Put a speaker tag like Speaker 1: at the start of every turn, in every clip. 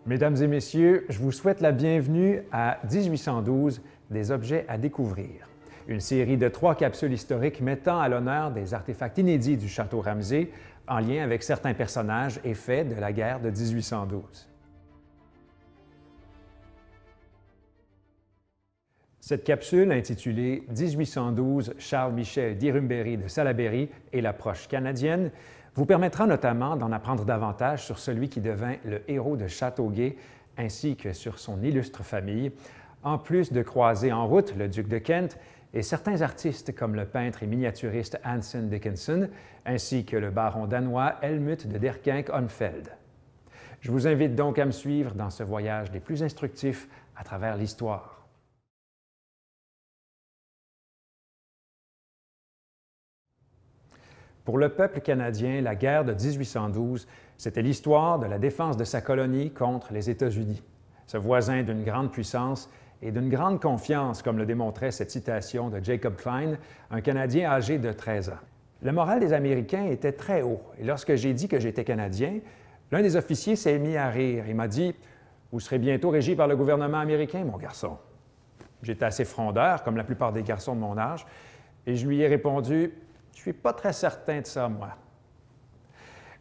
Speaker 1: Mesdames et messieurs, je vous souhaite la bienvenue à 1812, des objets à découvrir. Une série de 3 capsules historiques mettant à l'honneur des artefacts inédits du Château Ramsay en lien avec certains personnages et faits de la guerre de 1812. Cette capsule, intitulée « 1812, Charles-Michel d'Irumberry de Salaberry et l'approche canadienne », vous permettra notamment d'en apprendre davantage sur celui qui devint le héros de Châteauguay ainsi que sur son illustre famille, en plus de croiser en route le duc de Kent et certains artistes comme le peintre et miniaturiste Anson Dickinson, ainsi que le baron danois Helmut de Derkinck-Honfeld. Je vous invite donc à me suivre dans ce voyage des plus instructifs à travers l'histoire. Pour le peuple canadien, la guerre de 1812, c'était l'histoire de la défense de sa colonie contre les États-Unis, ce voisin d'une grande puissance et d'une grande confiance, comme le démontrait cette citation de Jacob Klein, un Canadien âgé de 13 ans. Le moral des Américains était très haut, et lorsque j'ai dit que j'étais Canadien, l'un des officiers s'est mis à rire et m'a dit « Vous serez bientôt régi par le gouvernement américain, mon garçon. » J'étais assez frondeur, comme la plupart des garçons de mon âge, et je lui ai répondu « Je ne suis pas très certain de ça, moi. »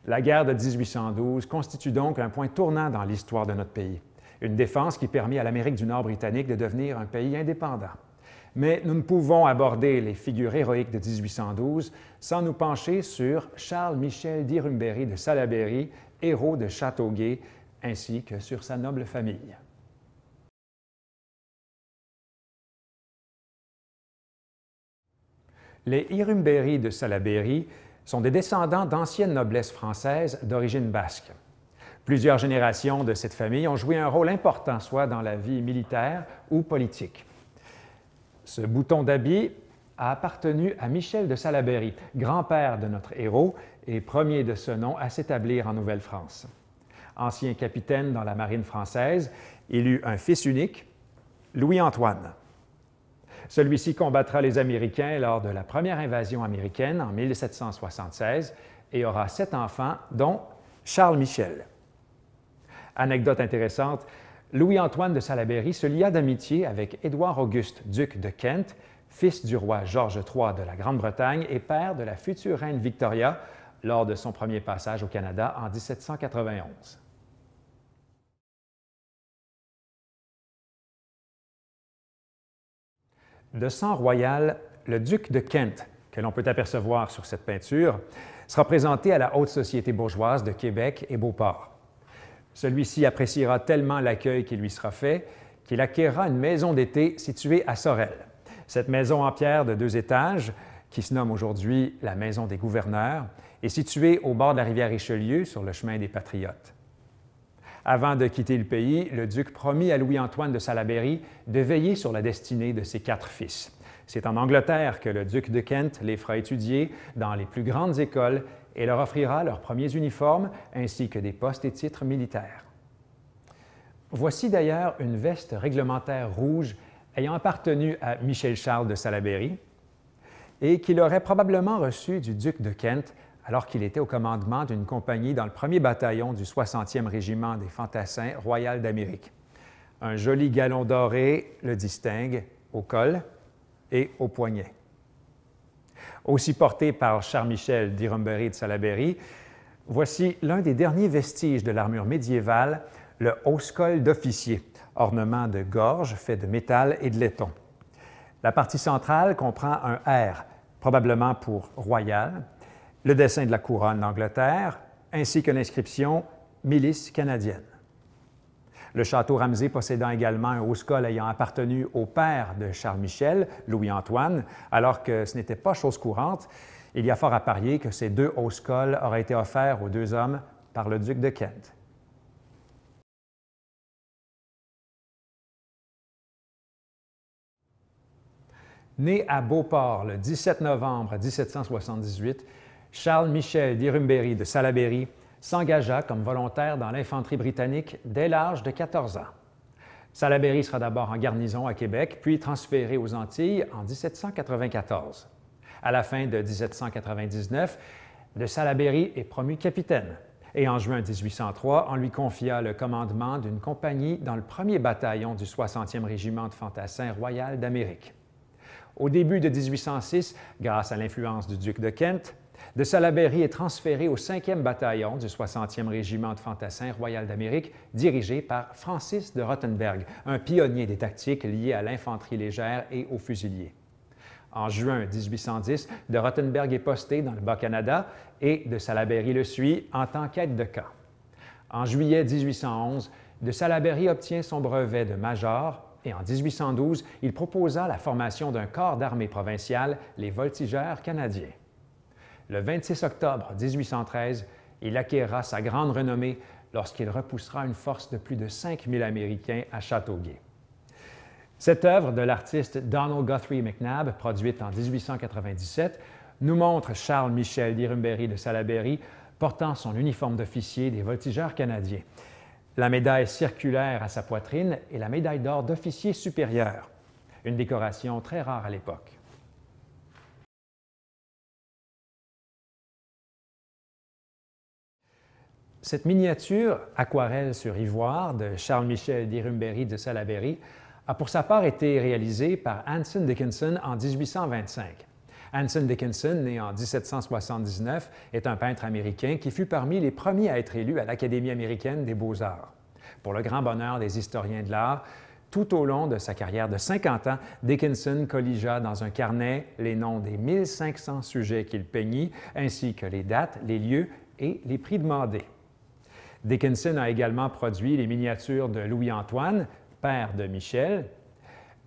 Speaker 1: La guerre de 1812 constitue donc un point tournant dans l'histoire de notre pays, une défense qui permit à l'Amérique du Nord britannique de devenir un pays indépendant. Mais nous ne pouvons aborder les figures héroïques de 1812 sans nous pencher sur Charles-Michel d'Irumberry de Salaberry, héros de Châteauguay, ainsi que sur sa noble famille. Les Irumberry de Salaberry sont des descendants d'anciennes noblesses françaises d'origine basque. Plusieurs générations de cette famille ont joué un rôle important, soit dans la vie militaire ou politique. Ce bouton d'habit a appartenu à Michel de Salaberry, grand-père de notre héros et premier de ce nom à s'établir en Nouvelle-France. Ancien capitaine dans la marine française, il eut un fils unique, Louis-Antoine. Celui-ci combattra les Américains lors de la première invasion américaine en 1776 et aura 7 enfants, dont Charles-Michel. Anecdote intéressante, Louis-Antoine de Salaberry se lia d'amitié avec Édouard-Auguste, duc de Kent, fils du roi Georges III de la Grande-Bretagne et père de la future reine Victoria lors de son premier passage au Canada en 1791. De sang royal, le duc de Kent, que l'on peut apercevoir sur cette peinture, sera présenté à la haute société bourgeoise de Québec et Beauport. Celui-ci appréciera tellement l'accueil qui lui sera fait qu'il acquérera une maison d'été située à Sorel. Cette maison en pierre de 2 étages, qui se nomme aujourd'hui la Maison des gouverneurs, est située au bord de la rivière Richelieu sur le chemin des Patriotes. Avant de quitter le pays, le duc promit à Louis-Antoine de Salaberry de veiller sur la destinée de ses 4 fils. C'est en Angleterre que le duc de Kent les fera étudier dans les plus grandes écoles et leur offrira leurs premiers uniformes ainsi que des postes et titres militaires. Voici d'ailleurs une veste réglementaire rouge ayant appartenu à Michel-Charles de Salaberry et qu'il aurait probablement reçue du duc de Kent alors qu'il était au commandement d'une compagnie dans le 1er bataillon du 60e régiment des Fantassins royal d'Amérique. Un joli galon doré le distingue au col et au poignet. Aussi porté par Charles-Michel d'Irumberry de Salaberry, voici l'un des derniers vestiges de l'armure médiévale, le hausse-col d'officier, ornement de gorge fait de métal et de laiton. La partie centrale comprend un R, probablement pour « royal », le dessin de la couronne d'Angleterre, ainsi que l'inscription « Milice canadienne ». Le château Ramsay possédant également un hausse-col ayant appartenu au père de Charles-Michel, Louis-Antoine, alors que ce n'était pas chose courante, il y a fort à parier que ces 2 hausse-cols auraient été offerts aux 2 hommes par le duc de Kent. Né à Beauport le 17 novembre 1778, Charles-Michel d'Irumberry de Salaberry s'engagea comme volontaire dans l'infanterie britannique dès l'âge de 14 ans. Salaberry sera d'abord en garnison à Québec, puis transféré aux Antilles en 1794. À la fin de 1799, de Salaberry est promu capitaine Et en juin 1803, on lui confia le commandement d'une compagnie dans le premier bataillon du 60e régiment de fantassins royal d'Amérique. Au début de 1806, grâce à l'influence du duc de Kent, de Salaberry est transféré au 5e bataillon du 60e régiment de fantassins royal d'Amérique, dirigé par Francis de Rottenberg, un pionnier des tactiques liées à l'infanterie légère et aux fusiliers. En juin 1810, de Rottenberg est posté dans le Bas-Canada et de Salaberry le suit en tant qu'aide de camp. En juillet 1811, de Salaberry obtient son brevet de major et en 1812, il proposa la formation d'un corps d'armée provincial, les Voltigeurs canadiens. Le 26 octobre 1813, il acquérera sa grande renommée lorsqu'il repoussera une force de plus de 5000 Américains à Châteauguay. Cette œuvre de l'artiste Donald Guthrie McNabb, produite en 1897, nous montre Charles Michel d'Irumberry de Salaberry portant son uniforme d'officier des Voltigeurs canadiens, la médaille circulaire à sa poitrine et la médaille d'or d'officier supérieur, une décoration très rare à l'époque. Cette miniature, aquarelle sur ivoire, de Charles-Michel d'Irumberry de Salaberry, a pour sa part été réalisée par Anson Dickinson en 1825. Anson Dickinson, né en 1779, est un peintre américain qui fut parmi les premiers à être élu à l'Académie américaine des beaux-arts. Pour le grand bonheur des historiens de l'art, tout au long de sa carrière de 50 ans, Dickinson colligea dans un carnet les noms des 1500 sujets qu'il peignit, ainsi que les dates, les lieux et les prix demandés. Dickinson a également produit les miniatures de Louis-Antoine, père de Michel,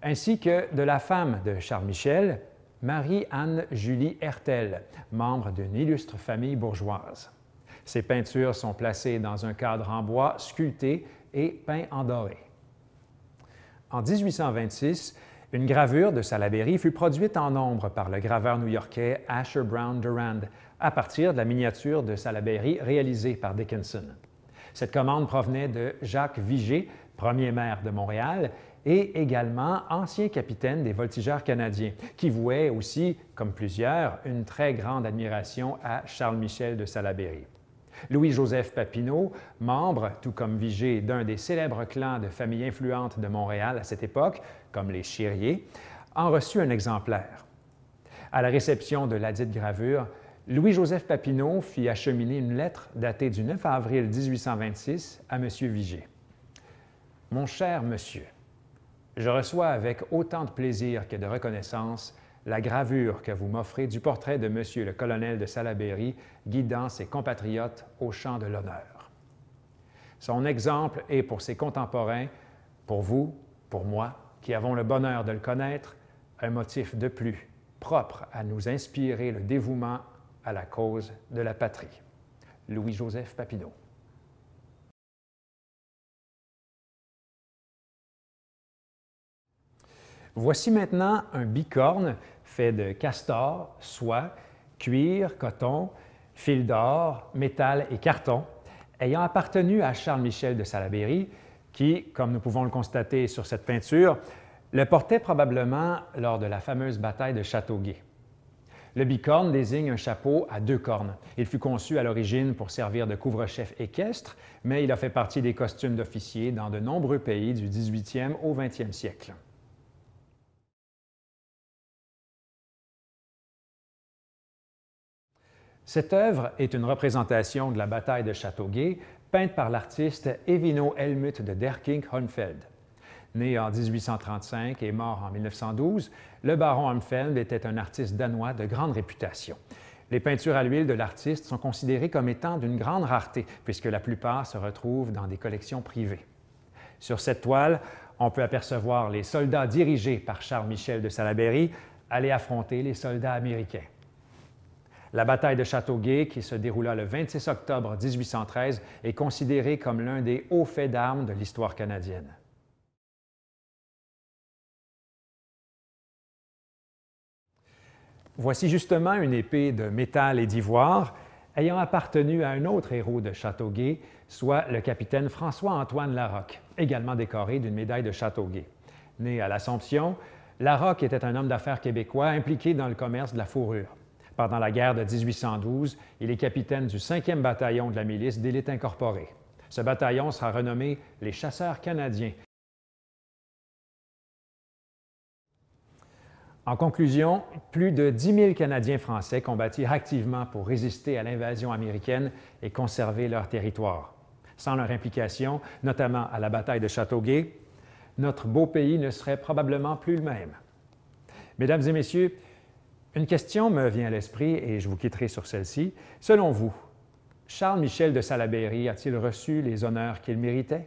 Speaker 1: ainsi que de la femme de Charles Michel, Marie-Anne-Julie Hertel, membre d'une illustre famille bourgeoise. Ces peintures sont placées dans un cadre en bois sculpté et peint en doré. En 1826, une gravure de Salaberry fut produite en nombre par le graveur new-yorkais Asher Brown Durand à partir de la miniature de Salaberry réalisée par Dickinson. Cette commande provenait de Jacques Vigée, premier maire de Montréal, et également ancien capitaine des Voltigeurs canadiens, qui vouait aussi, comme plusieurs, une très grande admiration à Charles-Michel de Salaberry. Louis-Joseph Papineau, membre, tout comme Vigée, d'un des célèbres clans de familles influentes de Montréal à cette époque, comme les Chérier, en reçut un exemplaire. À la réception de ladite gravure, Louis-Joseph Papineau fit acheminer une lettre datée du 9 avril 1826 à M. Vigée. « Mon cher monsieur, je reçois avec autant de plaisir que de reconnaissance la gravure que vous m'offrez du portrait de Monsieur le colonel de Salaberry guidant ses compatriotes au champ de l'honneur. Son exemple est pour ses contemporains, pour vous, pour moi, qui avons le bonheur de le connaître, un motif de plus propre à nous inspirer le dévouement à la cause de la patrie. Louis-Joseph Papineau. Voici maintenant un bicorne fait de castor, soie, cuir, coton, fil d'or, métal et carton, ayant appartenu à Charles-Michel de Salaberry, qui, comme nous pouvons le constater sur cette peinture, le portait probablement lors de la fameuse bataille de Châteauguay. Le bicorne désigne un chapeau à 2 cornes. Il fut conçu à l'origine pour servir de couvre-chef équestre, mais il a fait partie des costumes d'officiers dans de nombreux pays du 18e au 20e siècle. Cette œuvre est une représentation de la bataille de Châteauguay, peinte par l'artiste Evino Helmut de Derking-Honfeld. Né en 1835 et mort en 1912, le baron Honfeld était un artiste danois de grande réputation. Les peintures à l'huile de l'artiste sont considérées comme étant d'une grande rareté, puisque la plupart se retrouvent dans des collections privées. Sur cette toile, on peut apercevoir les soldats dirigés par Charles-Michel de Salaberry aller affronter les soldats américains. La bataille de Châteauguay, qui se déroula le 26 octobre 1813, est considérée comme l'un des hauts faits d'armes de l'histoire canadienne. Voici justement une épée de métal et d'ivoire ayant appartenu à un autre héros de Châteauguay, soit le capitaine François-Antoine Larocque, également décoré d'une médaille de Châteauguay. Né à l'Assomption, Larocque était un homme d'affaires québécois impliqué dans le commerce de la fourrure. Pendant la guerre de 1812, il est capitaine du 5e bataillon de la milice d'élite incorporée. Ce bataillon sera renommé les Chasseurs canadiens. En conclusion, plus de 10 000 Canadiens français combattirent activement pour résister à l'invasion américaine et conserver leur territoire. Sans leur implication, notamment à la bataille de Châteauguay, notre beau pays ne serait probablement plus le même. Mesdames et messieurs, une question me vient à l'esprit et je vous quitterai sur celle-ci. Selon vous, Charles Michel de Salaberry a-t-il reçu les honneurs qu'il méritait?